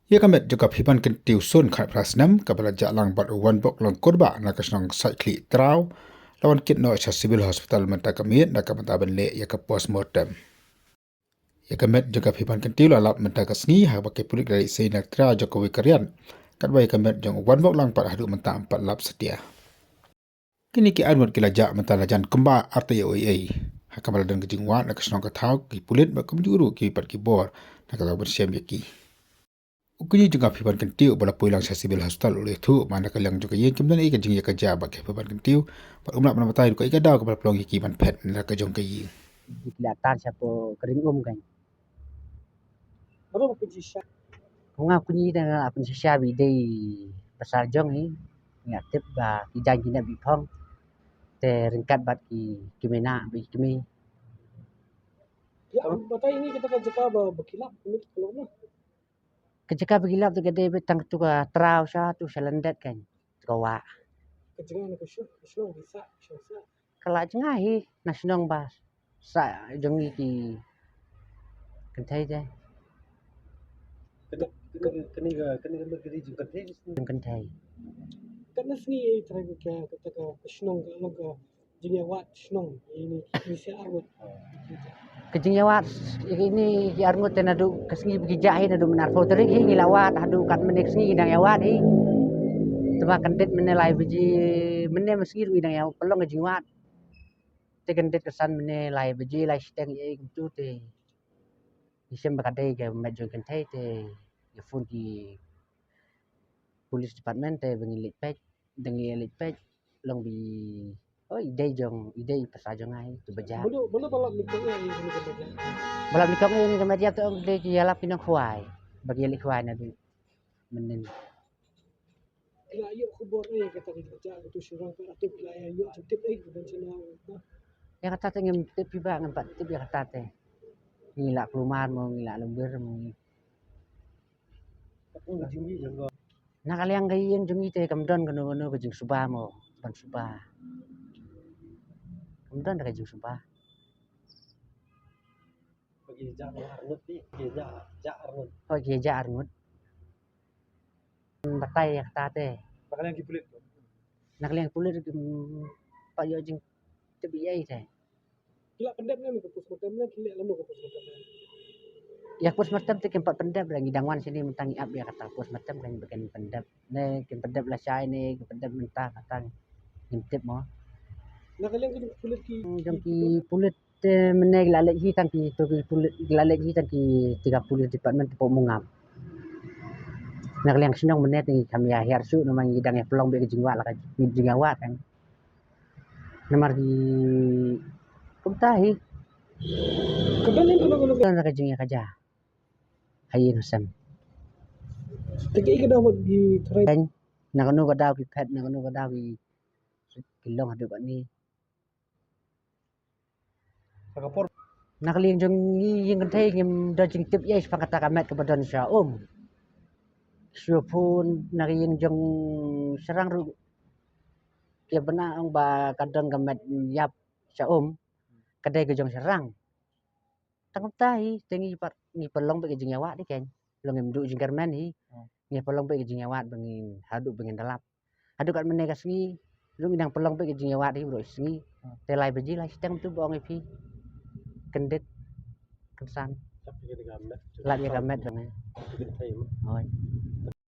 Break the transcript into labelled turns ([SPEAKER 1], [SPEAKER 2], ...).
[SPEAKER 1] Ia kamet juga hiban kentiu sun khat prasnam kabala jalang bat wan bok long korba na kasnong saikli trau lawan kit no accessible hospital menta kamit na kamata benle ya ka postmortem. Ia kamet juga hiban kentiu lalap menta kasni ha bakai pulik dari seinak tra Jokowi Karyan kat bai kamet jong wan bok lang pat hadu menta 4 lap setia. Kini ki anwat kilajak menta lajan kemba RTOA ha kabala dan kejingwa na kasnong kathau ki pulit ba kamjuru ki pat ki bor na kala bersiam yaki. Ukuni juga hiban kentiu bala puilang accessible hospital oleh tu mana kalang juga ye kimdan ika jing ya kerja bagi hiban kentiu pat umlak mana batai duka ika daw kabala pelong iki ban pet na ka jong kayi.
[SPEAKER 2] Kelihatan siapa kering kan.
[SPEAKER 3] Apa pencisya?
[SPEAKER 2] Kung nga kunyi na apun siya biday pasar jong nga tip ba kijang kina bipong te ringkat bat kimena bi kimi.
[SPEAKER 3] Ya, batai ini kita kan cakap berkilap ini kalau na.
[SPEAKER 2] Kejaka begilap tu gede betang tu ka trau sa tu salandat kan. Kawa.
[SPEAKER 3] Kejangan aku syong bisa.
[SPEAKER 2] Kala jengahi nasionong bas. Sa jong iki kentai je.
[SPEAKER 4] Kani berkiri jeng kentai.
[SPEAKER 2] Jong kentai.
[SPEAKER 3] Karena sini terakhir kata syong kalau ke jengawat syong ini bisa arut.
[SPEAKER 2] Kejing yawat ini arngut tenadu kesngi begijah nadu menarfo terik ngilawat hadu kat menek sngi dang yawat teba kendet menelai beji mene meski ru dang yaw pelong kejing wat te kendet kesan menelai beji lai steng ye gitu te isem bakadai ke mejo kentai te ye fun ki polis department te bengilit pek dengilit pek long bi ide pasal jong ai tu beja
[SPEAKER 3] Mana balap nikahnya ini kerja.
[SPEAKER 2] balap nikah ini kemudian tu de jala pinang kuai bagi lik kuai na du menen
[SPEAKER 3] Ya, yuk kubur kata kerja itu syurang tu atau bila yuk tip dan cina.
[SPEAKER 2] yang kata te ngem tip piba ngem pat tip ya kata te ngila kelumar mau ngila lembir mau
[SPEAKER 4] Jumbi jeng
[SPEAKER 2] nah kalian gay yang jungi te kamdon kono ke jing subah mau ban subah kamdon ke jing subah
[SPEAKER 4] bagi jak arnut ni, jak arnut.
[SPEAKER 2] oh geja arngut batai ya kata te
[SPEAKER 4] Bakal yang kipulit.
[SPEAKER 2] nah kalian kulit pak yo jing tip ye te
[SPEAKER 3] Kila pendek ni ke postmortem ni kila lama ke postmortem.
[SPEAKER 2] ya postmortem te kempat pendap lagi dangwan sini mentang ab ya kata postmortem kan bagian pendap ne kem pendap lah syai ne pendap mentah kata ngintip mo
[SPEAKER 3] Nah kalian kena kulit ki.
[SPEAKER 2] jong ki pulit meneg lalek hitan ki to ki pulit lalek hitan ki 30 department po mungam nak liang sinong menet ni kami akhir su namang idang ya pelong be jingwa lah jingwa kan namar di kumtahi
[SPEAKER 3] Kebetulan kalau
[SPEAKER 2] kan ka jingya kaja hayin sam
[SPEAKER 3] tegi kita dapat di try.
[SPEAKER 2] nakanu ka daw ki pet nakanu ka daw ki kilong hadu ni
[SPEAKER 4] Sagapor.
[SPEAKER 2] nakaliang jong yung kantay ngim dodging tip yes pangkata kamet kepadon siya syupun nakiyang jong serang ru kaya bana ang ba kadon kamet yap siya kadai ke jong serang tangkap tahi tengi par ni pelong be jing yawa di ken long ngim du jing karmen hi ni pelong be jing yawa bengin hadu bengin dalap hadu kat menega sngi lu ngidang pelong be jing yawa di bro sngi telai beji lai stem tu bong ipi kendet kensan
[SPEAKER 4] Tapi kita gamet.
[SPEAKER 2] lagi kamet dong
[SPEAKER 4] Kita tahu.
[SPEAKER 2] oi